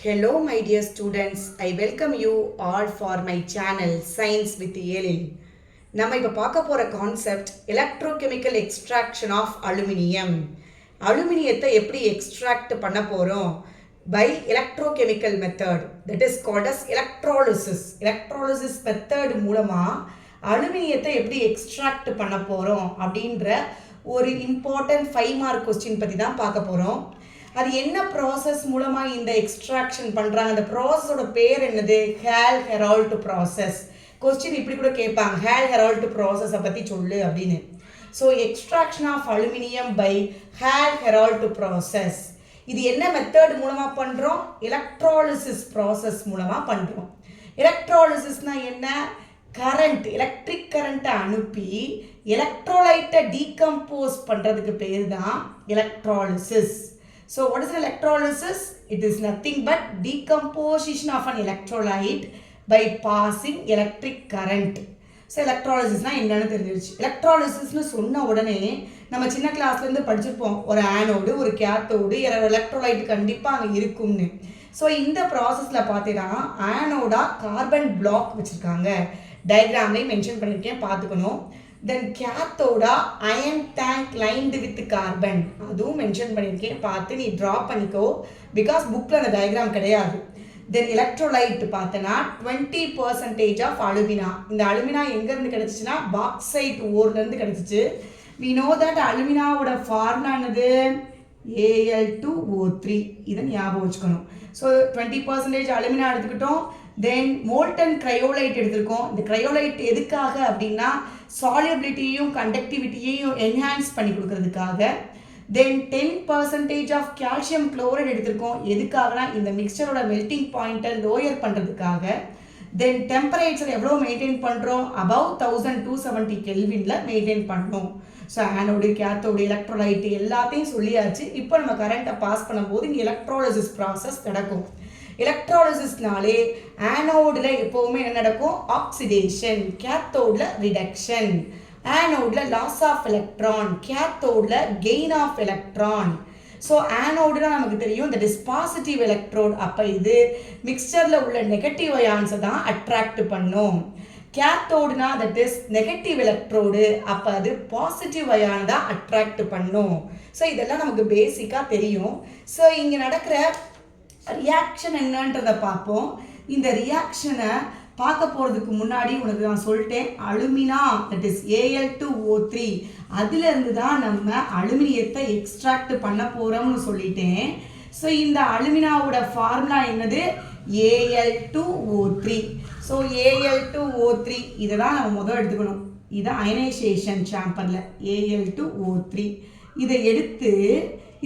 Hello my dear students, I welcome you all for my channel Science with Yelin. நம்ம இப்போ பார்க்க போகிற concept electrochemical extraction of aluminium. அலுமினியத்தை எப்படி extract பண்ண போகிறோம் by electrochemical method, that is called as electrolysis. Electrolysis method மூலமாக அலுமினியத்தை எப்படி எக்ஸ்ட்ராக்ட் பண்ண போகிறோம் அப்படின்ற ஒரு இம்பார்ட்டன்ட் 5 மார்க் கொஸ்டின் பற்றி தான் பார்க்க போகிறோம். அது என்ன ப்ராசஸ் மூலமாக இந்த எக்ஸ்ட்ராக்ஷன் பண்ணுறாங்க, அந்த ப்ராசஸோட பேர் என்னது? Hale-Herald process. கொஸ்டின் இப்படி கூட கேட்பாங்க, ஹேல்-ஹெரால்ட் ப்ராசஸை பற்றி சொல்லு அப்படின்னு. So extraction of aluminium by Hall Heroult process. இது என்ன மெத்தட் மூலமாக பண்ணுறோம்? எலக்ட்ராலிசிஸ் ப்ராசஸ் மூலமாக பண்ணுறோம். எலக்ட்ராலிசிஸ்னால் என்ன? கரண்ட், எலக்ட்ரிக் கரண்ட்டை அனுப்பி எலக்ட்ரோலைட்டை டீகம்போஸ் பண்ணுறதுக்கு பேர் தான் electrolysis. So what is electrolysis? It is nothing but decomposition of an electrolyte by passing electric current. So electrolysis na என்னன்னு தெரிஞ்சிருச்சு. electrolysis னு சொன்ன உடனே நம்ம சின்ன கிளாஸ்ல இருந்து படிச்சிருப்போம், ஒரு ஆனோடு ஒரு கேத்தோடு எலக்ட்ரோலைட் கண்டிப்பா அங்க இருக்கும்னு. ஸோ இந்த ப்ராசஸ்ல பார்த்தீங்கன்னா ஆனோடா கார்பன் பிளாக் வச்சிருக்காங்க, டயக்ராம்லேயும் மென்ஷன் பண்ணியிருக்கேன், பார்த்துக்கணும். தென் கேத்தோடா iron tank lined with carbon, அதுவும் மென்ஷன் பண்ணியிருக்கேன், பார்த்து நீ ட்ரா பண்ணிக்கோ, பிகாஸ் புக்கில் அந்த டயக்ராம் கிடையாது. தென் எலக்ட்ரோலைட் பார்த்தனா 20% ஆஃப் அலுமினா. இந்த அலுமினா எங்கேருந்து கிடச்சிச்சுன்னா பாக்சைட் ஓர்லேருந்து கிடச்சிச்சு. வி நோ தட் அலுமினாவோட ஃபார்முலா என்னது? Al2O3. இதை ஞாபகம் வச்சுக்கணும். ஸோ 20% அலுமினா எடுத்துக்கிட்டோம். தென் மோல்டன் கிரையோலைட் எடுத்திருக்கோம். இந்த கிரையோலைட் எதுக்காக அப்படின்னா சாலியபிலிட்டியையும் கண்டக்டிவிட்டியையும் என்ஹான்ஸ் பண்ணி கொடுக்கறதுக்காக. தென் 10% ஆஃப் கால்சியம் குளோரைட் எடுத்திருக்கோம். எதுக்காகனா இந்த மிக்சரோட மெல்டிங் பாயிண்ட்டை லோயர் பண்ணுறதுக்காக. தென் டெம்பரேச்சர் எவ்வளோ மெயின்டைன் பண்ணுறோம்? அபவ் 1270 கெல்வினில் மெயின்டைன் பண்ணணும். ஸோ ஆனோடு கேத்தோடு எலக்ட்ரோலைட்டு எல்லாத்தையும் சொல்லியாச்சு. இப்போ நம்ம கரண்ட்டை பாஸ் பண்ணும்போது இங்கே எலக்ட்ராலிசிஸ் ப்ராசஸ் நடக்கும். எலக்ட்ராலிசிஸ்னாலே ஆனோடில் எப்போவுமே என்ன நடக்கும்? ஆக்சிடேஷன், கேத்தோடில் ரிடக்ஷன். ஆனோடில் லாஸ் ஆஃப் எலக்ட்ரான், கேத்தோடில் கெயின் ஆஃப் எலக்ட்ரான். ஸோ ஆனோடுனா நமக்கு தெரியும் தட் இஸ் பாசிட்டிவ் எலக்ட்ரோட். அப்போ இது மிக்சரில் உள்ள நெகட்டிவ் அயான்ஸை தான் அட்ராக்ட் பண்ணும். கேத்தோடுனா தட் இஸ் நெகட்டிவ் எலக்ட்ரோடு, அப்போ அது பாசிட்டிவ் அயான் தான் அட்ராக்ட் பண்ணும். ஸோ இதெல்லாம் நமக்கு பேசிக்காக தெரியும். ஸோ இங்கே நடக்கிற ரியாக்ஷன் என்னன்றதை பார்ப்போம். இந்த ரியாக்ஷனை பார்க்க போகிறதுக்கு முன்னாடி உனக்கு நான் சொல்லிட்டேன், அலுமினா தட் இஸ் Al2O3 அதிலிருந்து தான் நம்ம அலுமினியத்தை எக்ஸ்ட்ராக்ட் பண்ண போகிறோம்னு சொல்லிட்டேன். ஸோ இந்த அலுமினாவோட ஃபார்முலா என்னது? Al2O3. ஸோ Al2O3 இதை தான் நம்ம முதல் எடுத்துக்கணும். இது அயனைசேஷன் சாம்பரில் Al2O3 இதை எடுத்து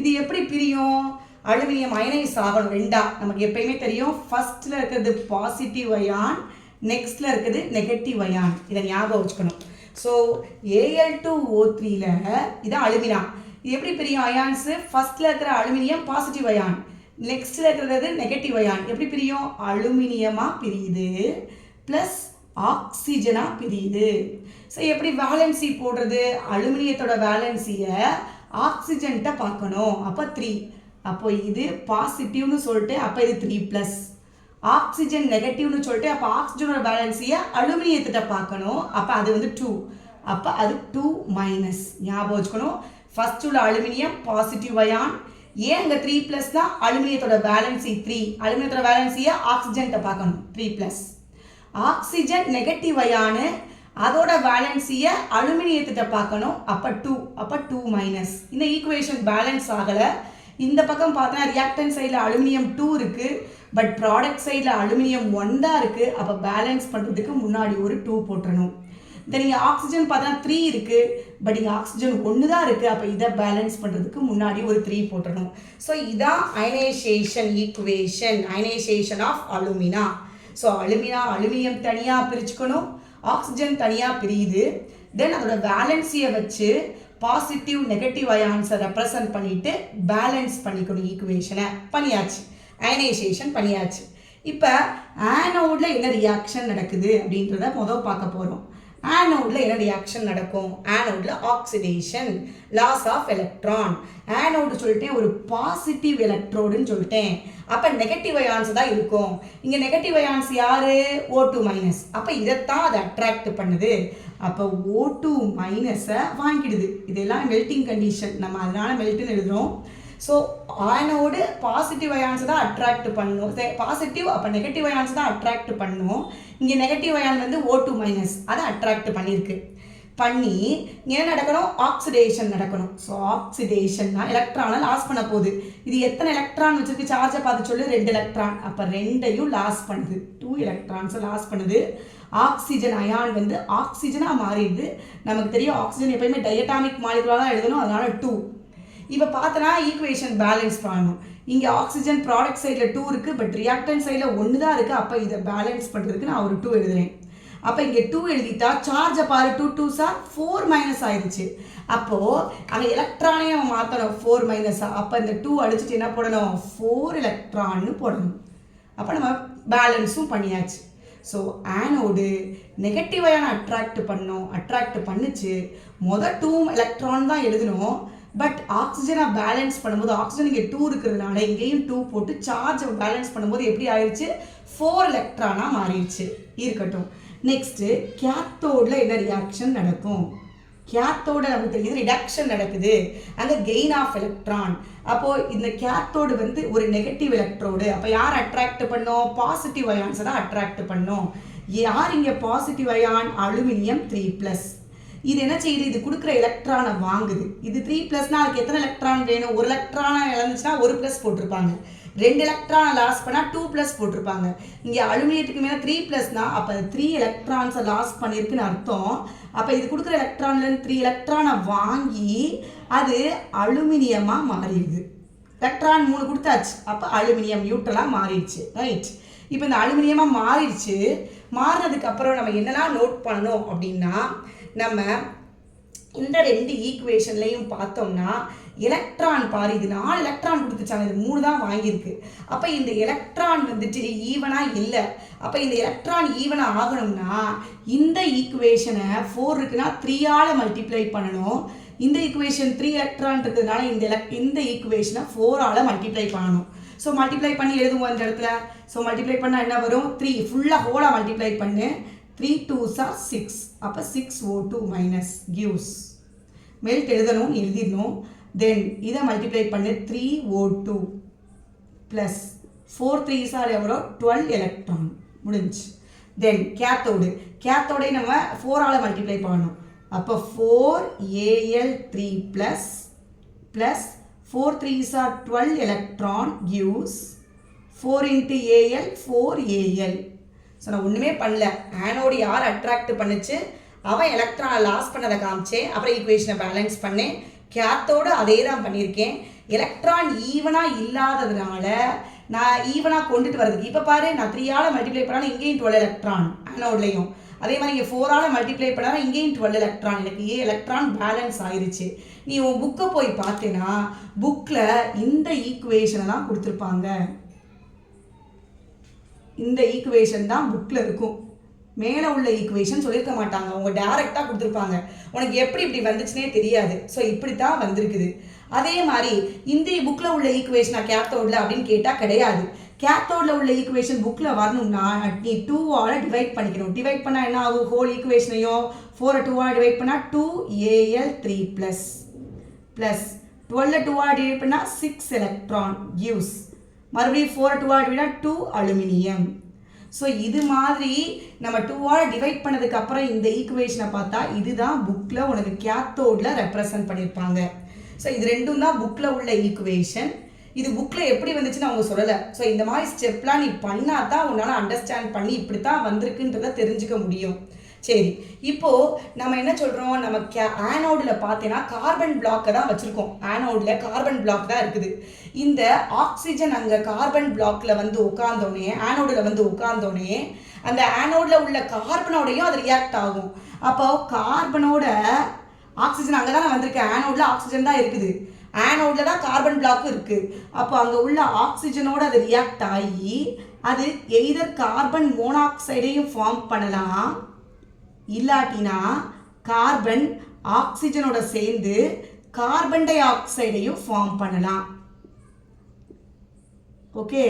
இது எப்படி பிரியும்? அலுமினியம் அயனைஸ் ஆகணும் ரெண்டா. நமக்கு எப்பயுமே தெரியும், ஃபர்ஸ்ட்ல இருக்கிறது பாசிட்டிவ் அயான், நெக்ஸ்ட்ல இருக்கிறது நெகட்டிவ் அயான். இதை ஞாபகம் வச்சுக்கணும். ஸோ Al2O3ல இதான் அலுமினா. இது எப்படி பிரியும் அயான்ஸு? ஃபர்ஸ்ட்ல இருக்கிற அலுமினியம் பாசிட்டிவ் அயான், நெக்ஸ்ட்ல இருக்கிறது நெகட்டிவ் அயான். எப்படி பிரியும்? அலுமினியமாக பிரியுது ப்ளஸ் ஆக்சிஜனாக பிரியுது. ஸோ எப்படி வேலன்சி போடுறது? அலுமினியத்தோட வேலன்சியை ஆக்சிஜன்கிட்ட பார்க்கணும். அப்போ 3. அப்போ இது பாசிட்டிவ்னு சொல்லிட்டு அப்போ இது 3+. ஆக்சிஜன் நெகட்டிவ்னு சொல்லிட்டு அப்போ ஆக்சிஜனோட பேலன்ஸியை அலுமினியத்திட்ட பார்க்கணும். அப்போ அது வந்து 2. அப்போ அது 2-. ஞாபகம் வச்சுக்கணும். ஃபர்ஸ்ட் உள்ள அலுமினியம் பாசிட்டிவ் அயான். ஏன் இங்கே 3+னா அலுமினியத்தோட பேலன்சி 3, அலுமினியத்தோட பேலன்ஸியை ஆக்சிஜன்கிட்ட பார்க்கணும் 3+. ஆக்சிஜன் நெகட்டிவ் அயானு, அதோட வேலன்சியை அலுமினியத்திட்ட பார்க்கணும். அப்போ 2, அப்போ 2-. இந்த ஈக்குவேஷன் பேலன்ஸ் ஆகலை. இந்த பக்கம் பார்த்தோன்னா ரியாக்டன் சைடில் அலுமினியம் 2 இருக்குது, பட் ப்ராடக்ட் சைடில் அலுமினியம் 1 தான் இருக்குது. அப்போ பேலன்ஸ் பண்ணுறதுக்கு முன்னாடி ஒரு 2 போட்டுறணும். தென் இங்கே ஆக்சிஜன் பார்த்தோன்னா 3 இருக்குது, பட் இங்கே ஆக்சிஜன் 1 தான் இருக்குது. அப்போ இதை பேலன்ஸ் பண்ணுறதுக்கு முன்னாடி ஒரு 3 போட்டுறணும். ஸோ இதான் ionization equation, ionization of alumina. So aluminium தனியாக பிரிச்சுக்கணும், ஆக்சிஜன் தனியாக பிரியுது. தென் அதோட வேலன்சியை வச்சு பாசிட்டிவ் நெகட்டிவ் அயான்ஸை ரெப்ரசன்ட் பண்ணிட்டு பேலன்ஸ் பண்ணிக்கணும். ஈக்குவேஷனை பண்ணியாச்சு, அயனைசேஷன் பண்ணியாச்சு. இப்போ ஆனோடில் என்ன ரியாக்ஷன் நடக்குது அப்படின்றத முதல் பார்க்க போகிறோம். ஆனோடில் என்ன ரியாக்ஷன் நடக்கும்? ஆனோடில் oxidation, loss of electron. Anode சொல்லிட்டேன் ஒரு பாசிட்டிவ் எலக்ட்ரோடுன்னு சொல்லிட்டேன். அப்போ நெகட்டிவ் அயான்ஸ் தான் இருக்கும். இங்கே நெகட்டிவ் அயான்ஸ் யாரு? O2 minus. அப்போ இதைத்தான் அதை அட்ராக்ட் பண்ணுது. அப்போ O2 மைனஸை வாங்கிடுது. இதெல்லாம் மெல்டிங் கண்டிஷன், நம்ம அதனால மெல்ட்டுன்னு எழுதுறோம். ஸோ ஆனோடு பாசிட்டிவ் அயான்ஸ் தான் அட்ராக்ட் பண்ணும். பாசிட்டிவ் அப்போ நெகட்டிவ் அயான்ஸ் தான் அட்ராக்ட் பண்ணும். இங்கே நெகட்டிவ் அயான் வந்து O2 மைனஸ் அதை அட்ராக்ட் பண்ணியிருக்கு. பண்ணி என்ன நடக்கணும்? ஆக்சிடேஷன் நடக்கணும். ஸோ ஆக்சிடேஷன்னா எலக்ட்ரானை லாஸ் பண்ண போகுது. இது எத்தனை எலக்ட்ரான் வச்சிருக்கு? சார்ஜை பார்த்து சொல்லு. 2 எலக்ட்ரான். அப்போ 2ஐயும் லாஸ் பண்ணுது. 2 எலக்ட்ரான்ஸை லாஸ் பண்ணுது. ஆக்சிஜன் அயான் வந்து ஆக்சிஜனாக மாறிடுது. நமக்கு தெரியும் ஆக்சிஜன் எப்பயுமே டயட்டாமிக் மாலிகுலாக தான் எழுதணும், அதனால 2. இப்போ பார்த்தனா ஈக்குவேஷன் பேலன்ஸ் பண்ணணும். இங்கே ஆக்சிஜன் ப்ராடக்ட் சைடில் 2 இருக்குது, பட் ரியாக்டன் சைடில் 1 தான் இருக்குது. அப்போ இதை பேலன்ஸ் பண்ணுறதுக்கு நான் ஒரு 2 எழுதுறேன். அப்போ இங்கே 2 எழுதிட்டா சார்ஜை பாரு, 2 2s 4 மைனஸ் ஆயிடுச்சு. அப்போது அங்கே எலக்ட்ரானே நம்ம மாற்றணும், 4 மைனஸா. அப்போ இந்த 2 அடிச்சுட்டு என்ன போடணும்? 4 எலக்ட்ரான்னு போடணும். அப்போ நம்ம பேலன்ஸும் பண்ணியாச்சு. So anode negative ion attract பண்ணுச்சு. மொதல் 2 எலக்ட்ரான் தான் எழுதணும். பட் ஆக்சிஜனை பேலன்ஸ் பண்ணும்போது ஆக்சிஜன் இங்கே 2 இருக்கிறதுனால இங்கேயும் 2 போட்டு சார்ஜை பேலன்ஸ் பண்ணும்போது எப்படி ஆயிடுச்சு? 4 எலக்ட்ரானாக மாறிடுச்சு. இருக்கட்டும். நெக்ஸ்ட்டு கேத்தோடில் என்ன ரியாக்ஷன் நடக்கும்? கேத்தோட நமக்கு தெரியுது ரிடக்ஷன் நடக்குது. அங்கே கெயின் ஆஃப் எலக்ட்ரான். அப்போது இந்த கேத்தோடு வந்து ஒரு நெகட்டிவ் எலக்ட்ரோடு. அப்போ யார் அட்ராக்ட் பண்ணோம்? பாசிட்டிவ் அயான்ஸை தான் அட்ராக்ட் பண்ணோம். யார் இங்கே பாசிட்டிவ் அயான்? அலுமினியம் 3+. இது என்ன செய்யுது? இது கொடுக்குற எலக்ட்ரானை வாங்குது. இது 3+னா அதுக்கு எத்தனை எலக்ட்ரான் வேணும்? 1 எலக்ட்ரானை இழந்துச்சுன்னா 1+ போட்டிருப்பாங்க. 2 எலக்ட்ரானை லாஸ் பண்ணால் 2+ போட்டிருப்பாங்க. இங்கே அலுமினியத்துக்கு மேலே 3+னா அப்போ 3 எலக்ட்ரான்ஸை லாஸ் பண்ணியிருக்குன்னு அர்த்தம். அப்போ இது கொடுக்குற எலக்ட்ரான்லேருந்து 3 எலக்ட்ரானை வாங்கி அது அலுமினியமாக மாறிடுது. எலக்ட்ரான் 3 கொடுத்தாச்சு. அப்போ அலுமினியம் நியூட்ரலாக மாறிடுச்சு. ரைட். இப்போ இந்த அலுமினியமாக மாறிடுச்சு. மாறினதுக்கப்புறம் நம்ம என்னெல்லாம் நோட் பண்ணணும் அப்படின்னா, நம்ம இந்த 2 ஈக்குவேஷன்லையும் பார்த்தோம்னா எலக்ட்ரான் பாரு, இது 4 எலக்ட்ரான் கொடுத்துச்சாங்க, இது 3 தான் வாங்கியிருக்கு. அப்போ இந்த எலக்ட்ரான் வந்துட்டு ஈவனாக இல்லை. அப்போ இந்த எலக்ட்ரான் ஈவனாக ஆகணும்னா இந்த ஈக்குவேஷனை 4 இருக்குன்னா 3ஆல் மல்டிப்ளை பண்ணணும். இந்த ஈக்குவேஷன் 3 எலக்ட்ரான் இருக்கிறதுனால இந்த ஈக்குவேஷனை 4ஆல் மல்டிப்ளை பண்ணணும். ஸோ மல்டிப்ளை பண்ணி எழுதுவோம் அந்த இடத்துல. ஸோ மல்டிப்ளை பண்ணால் என்ன வரும்? 3 ஃபுல்லாக ஹோலாக மல்டிப்ளை பண்ணு. 3 2s 6. அப்போ 6O2 மைனஸ் கிவ்ஸ். மெல்ட் எழுதணும், எழுதிடணும். தென் இதை மல்டிப்ளை பண்ணு. 3O2 ப்ளஸ் 4 3s எவ்வளோ? 12 எலக்ட்ரான். முடிஞ்சு. தென் கேத்தோடை நம்ம 4ஆல் மல்டிப்ளை பண்ணணும். அப்போ 4Al3 plus 4 3s 12 electron gives 4 into Al 4Al. So நான் ஒன்றுமே பண்ணல. ஆனோடு யார் அட்ராக்ட் பண்ணுச்சு? அவன் எலக்ட்ரானை லாஸ் பண்ணதை காமிச்சேன். அப்புறம் ஈக்குவேஷனை பேலன்ஸ் பண்ணேன். கேத்தோடு அதே தான் பண்ணியிருக்கேன். எலக்ட்ரான் ஈவனாக இல்லாததுனால நான் ஈவனாக கொண்டுட்டு வரதுக்கு இப்போ பாரு, நான் 3ஆல் மல்டிப்ளை பண்ணாலும் இங்கேயும் 12 எலக்ட்ரான் ஆனோட்லையும். அதே மாதிரி இங்கே 4ஆல் மல்டிப்ளை பண்ணாலும் இங்கேயும் 12 எலக்ட்ரான். எனக்கு எலக்ட்ரான் பேலன்ஸ் ஆயிடுச்சு. நீ உன் புக்கை போய் பார்த்தேன்னா புக்கில் இந்த ஈக்குவேஷனை தான் கொடுத்துருப்பாங்க. இந்த ஈக்குவேஷன் தான் புக்கில் இருக்கும். மேலே உள்ள ஈக்குவேஷன் சொல்லியிருக்க மாட்டாங்க, அவங்க டைரெக்டாக கொடுத்துருப்பாங்க. உனக்கு எப்படி இப்படி வந்துச்சுனே தெரியாது. ஸோ இப்படி தான் வந்திருக்குது. அதே மாதிரி இந்த புக்கில் உள்ள ஈக்குவேஷனாக கேத்தோடில் அப்படின்னு கேட்டால் கிடையாது. கேத்தோடில் உள்ள ஈக்குவேஷன் புக்கில் வரணும்னா நீ 2ஆல் டிவைட் பண்ணிக்கணும். டிவைட் பண்ணால் என்ன ஆகும்? ஹோல் ஈக்குவேஷனையும் 4 2ஆல் டிவைட் பண்ணால் 2Al3 ப்ளஸ் 12 2ஆல் டிவைட் பண்ணால் 6 எலக்ட்ரான் கிவ்ஸ். மறுபடியும் 4 2ஆல் டிவைட் 2 அலுமினியம். ஸோ இது மாதிரி நம்ம 2ஆல் டிவைட் பண்ணதுக்கப்புறம் இந்த ஈக்குவேஷனை பார்த்தா இதுதான் புக்கில் உனக்கு கேத்தோடில் ரெப்ரசன்ட் பண்ணியிருப்பாங்க. ஸோ இது ரெண்டும் தான் புக்கில் உள்ள ஈக்குவேஷன். இது புக்கில் எப்படி வந்துச்சுன்னு அவங்க சொல்லலை. ஸோ இந்த மாதிரி ஸ்டெப்லாம் நீ பண்ணால் தான் உன்னால் அண்டர்ஸ்டாண்ட் பண்ணி இப்படி தான் வந்திருக்குன்றதை தெரிஞ்சுக்க முடியும். சரி, இப்போது நம்ம என்ன சொல்கிறோம்? நம்ம ஆனோடில் பார்த்தீங்கன்னா கார்பன் பிளாக்கை தான் வச்சுருக்கோம். ஆனோடில் கார்பன் பிளாக் தான் இருக்குது. இந்த ஆக்சிஜன் அங்கே கார்பன் பிளாக்கில் வந்து உட்காந்தோடனே, ஆனோடில் வந்து உட்காந்தோடனே அந்த ஆனோடில் உள்ள கார்பனோடையும் அது ரியாக்ட் ஆகும். அப்போ கார்பனோட ஆக்சிஜன் அங்கே தான் வந்திருக்கு. ஆனோடில் ஆக்சிஜன் தான் இருக்குது. ஆனோடில் தான் கார்பன் பிளாக்கும் இருக்குது. அப்போ அங்கே உள்ள ஆக்சிஜனோடு அது ரியாக்ட் ஆகி அது எய்தர் கார்பன் மோனாக்சைடையும் ஃபார்ம் பண்ணலாம், இல்லாட்டினா கார்பன் ஆக்சிஜனோட சேர்ந்து கார்பன் டை ஆக்சைடையும் ஃபார்ம் பண்ணலாம். ஓகே,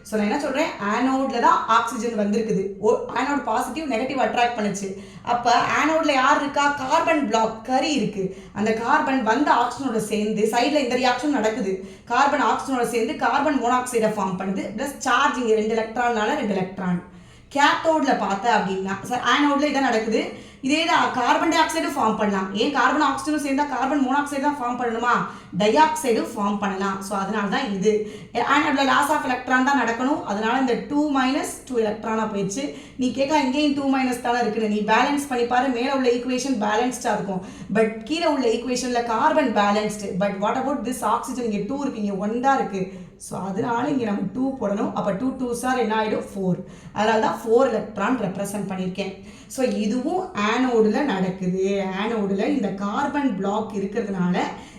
ஸோ நான் என்ன சொல்கிறேன், ஆனோடில் தான் ஆக்சிஜன் வந்திருக்குது. ஆனோட் பாசிட்டிவ் நெகட்டிவ் அட்ராக்ட் பண்ணுச்சு. அப்போ ஆனோடில் யார் இருக்கா, கார்பன் பிளாக் கரி இருக்குது. அந்த கார்பன் வந்த ஆக்சிஜனோட சேர்ந்து சைடில் இந்த ரியாக்ஷன் நடக்குது. கார்பன் ஆக்சிஜனோட சேர்ந்து கார்பன் மோனாக்சைடை ஃபார்ம் பண்ணுது. ப்ளஸ் சார்ஜ் இங்கே 2 எலக்ட்ரான்னால 2 எலக்ட்ரான். கேத்தோடில் பார்த்தா அப்படின்னா ஆனோடில் இதான் நடக்குது. இதே தான் கார்பன் டை ஆக்சைடு ஃபார்ம் பண்ணலாம். ஏன் கார்பன் ஆக்சிஜனும் சேர்ந்தா கார்பன் மோனாக்சைடு தான் ஃபார்ம் பண்ணணுமா, டை ஆக்சைடும் ஃபார்ம் பண்ணலாம். ஸோ அதனால தான் இது ஆனோடில் லாஸ் ஆஃப் எலக்ட்ரான் தான் நடக்கணும். அதனால இந்த 2 - 2 எலக்ட்ரானாக போயிடுச்சு. நீ கேட்கலாம் இங்கேயும் 2 - தானே இருக்குன்னு. நீ பேலன்ஸ் பண்ணி பாரு, மேலே உள்ள ஈக்குவேஷன் பேலன்ஸ்டாக இருக்கும். பட் கீழே உள்ள ஈக்குவேஷனில் carbon balanced. But what about this oxygen, இங்கே 2 இருக்குது, இங்கே 1 தான் இருக்குது. ஸோ அதனால இங்கே நம்ம 2 போடணும். அப்போ 2 2s என்ன ஆகிடும், 4. அதனால தான் 4 எலக்ட்ரான் ரெப்ரசன்ட் பண்ணியிருக்கேன். ஸோ இதுவும் ஆனோடில் நடக்குது. ஆனோடில் இந்த கார்பன் பிளாக் இருக்கிறதுனால,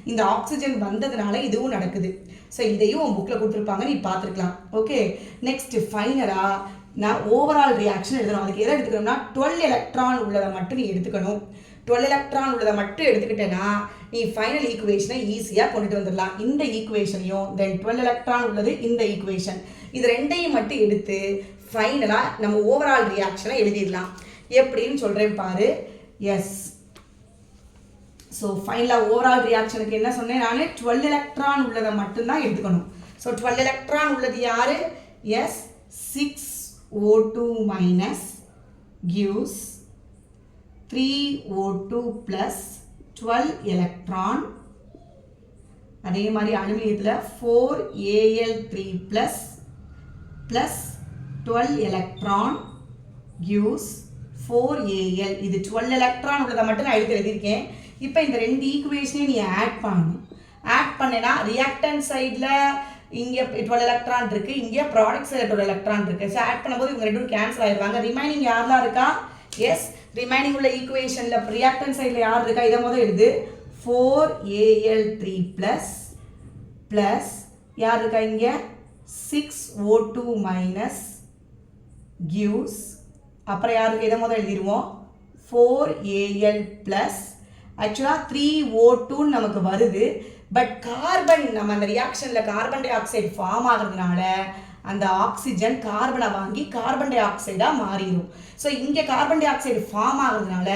இந்த ஆக்சிஜன் வந்ததுனால இதுவும் நடக்குது. ஸோ இதையும் உன் புக்கில் கொடுத்துருப்பாங்க, நீ பார்த்துருக்கலாம். ஓகே, நெக்ஸ்ட் ஃபைனலாக நான் ஓவரால் ரியாக்ஷன் எழுதணும். அதுக்கு எதை எடுத்துக்கணும்னா 12 எலக்ட்ரான் உள்ளதை மட்டும் நீ எடுத்துக்கணும். 12 எலக்ட்ரான் உள்ளதை மட்டும் எடுத்துக்கிட்டேன்னா நீ ஃபைனல் ஈக்குவேஷனை ஈஸியாக கொண்டுட்டு வந்துடலாம். இந்த ஈக்குவேஷனையும் தென் 12 எலக்ட்ரான் உள்ளது இந்த ஈக்குவேஷன், இது ரெண்டையும் மட்டும் எடுத்து ஃபைனலாக நம்ம ஓவரால் ரியாக்ஷனை எழுதிடலாம். எப்படின்னு சொல்கிறேன் பாரு. எஸ், ஸோ ஃபைனலாக ஓவரால் ரியாக்ஷனுக்கு என்ன சொன்னேன் நான், 12 எலக்ட்ரான் உள்ளதை மட்டும்தான் எடுத்துக்கணும். ஸோ 12 எலக்ட்ரான் உள்ளது யார், S 6O2- gives 3O2 plus 12 electron. அதே மாதிரி அலுமினியத்தில் 4Al3 plus 12 electron gives 4Al. இது 12 எலக்ட்ரான் உள்ளதை மட்டும் நான் எழுதியிருக்கேன். இப்போ இந்த 2 ஈக்குவேஷனையும் நீ ஆட் பண்ணணும். ஆட் பண்ணேன்னா ரியாக்டன் சைடில் இங்கே 12 எலக்ட்ரான் இருக்குது, இங்கே ப்ராடக்ட் சைடில் 12 எலக்ட்ரான் இருக்குது. ஸோ ஆட் பண்ணும்போது இவங்க ரெண்டும் கேன்சல் ஆகிடுவாங்க. ரிமைனிங் யாரெல்லாம் இருக்கா, எஸ் ரிமைனிங் உள்ள ஈக்குவேஷனில் ரியாக்டன் சைடில் யார் இருக்கா, இதை முதல் எழுது. 4Al3 ப்ளஸ் யார் இருக்கா இங்கே 6O2- gives, அப்புறம் யாருக்கு இதை முதல் எழுதிடுவோம் 4Al ப்ளஸ். ஆக்சுவலாக 3O2 நமக்கு வருது. பட் கார்பன் நம்ம அந்த ரியாக்ஷனில் கார்பன் டை ஆக்சைடு ஃபார்ம் ஆகிறதுனால அந்த ஆக்சிஜன் கார்பனை வாங்கி கார்பன் டை ஆக்சைடாக மாறிடும். ஸோ இங்கே கார்பன் டை ஆக்சைடு ஃபார்ம் ஆகிறதுனால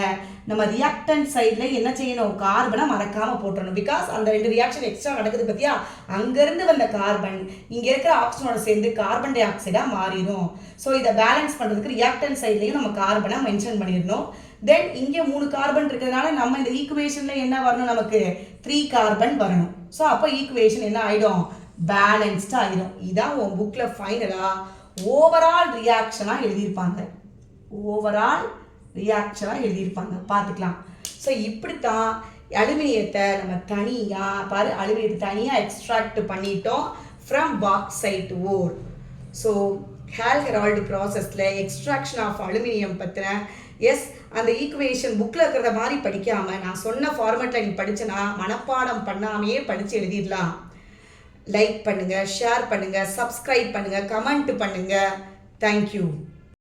நம்ம ரியாக்டன் சைடில் என்ன செய்யணும், கார்பனை மறக்காமல் போட்டுறணும். பிகாஸ் அந்த 2 ரியாக்ஷன் எக்ஸ்ட்ரா நடக்குது பார்த்தியா, அங்கேருந்து வந்த கார்பன் இங்கே இருக்கிற ஆக்சிஜனோட சேர்ந்து கார்பன் டை ஆக்சைடாக மாறிடும். ஸோ இதை பேலன்ஸ் பண்ணுறதுக்கு ரியாக்டன் சைட்லேயும் நம்ம கார்பனை மென்ஷன் பண்ணிடணும். தென் இங்கே 3 கார்பன் இருக்கிறதுனால நம்ம இந்த ஈக்குவேஷனில் என்ன வரணும், நமக்கு 3 கார்பன் வரணும். ஸோ அப்போ ஈக்குவேஷன் என்ன ஆகிடும், பேலன்ஸ்டாக ஆகிடும். இதான் உன் புக்கில் ஃபைனலாக ஓவரால் ரியாக்ஷனாக எழுதியிருப்பாங்க. ஓவரால் ரியாக்ஷனாக எழுதியிருப்பாங்க, பார்த்துக்கலாம். ஸோ இப்படித்தான் அலுமினியத்தை நம்ம தனியாக பாரு, அலுமினியத்தை தனியாக எக்ஸ்ட்ராக்ட் பண்ணிட்டோம் from bauxite ore. So Hall Heroult ப்ராசஸில் எக்ஸ்ட்ராக்ஷன் ஆஃப் அலுமினியம் பற்றின எஸ் அந்த ஈக்குவேஷன் புக்கில் இருக்கிறத மாதிரி படிக்காமல் நான் சொன்ன ஃபார்மேட்டில் நீ படித்தனா மனப்பாடம் பண்ணாமையே படித்து எழுதிடலாம். லைக் பண்ணுங்கள், ஷேர் பண்ணுங்கள், சப்ஸ்கிரைப் பண்ணுங்கள், கமெண்ட் பண்ணுங்கள். தேங்க்யூ.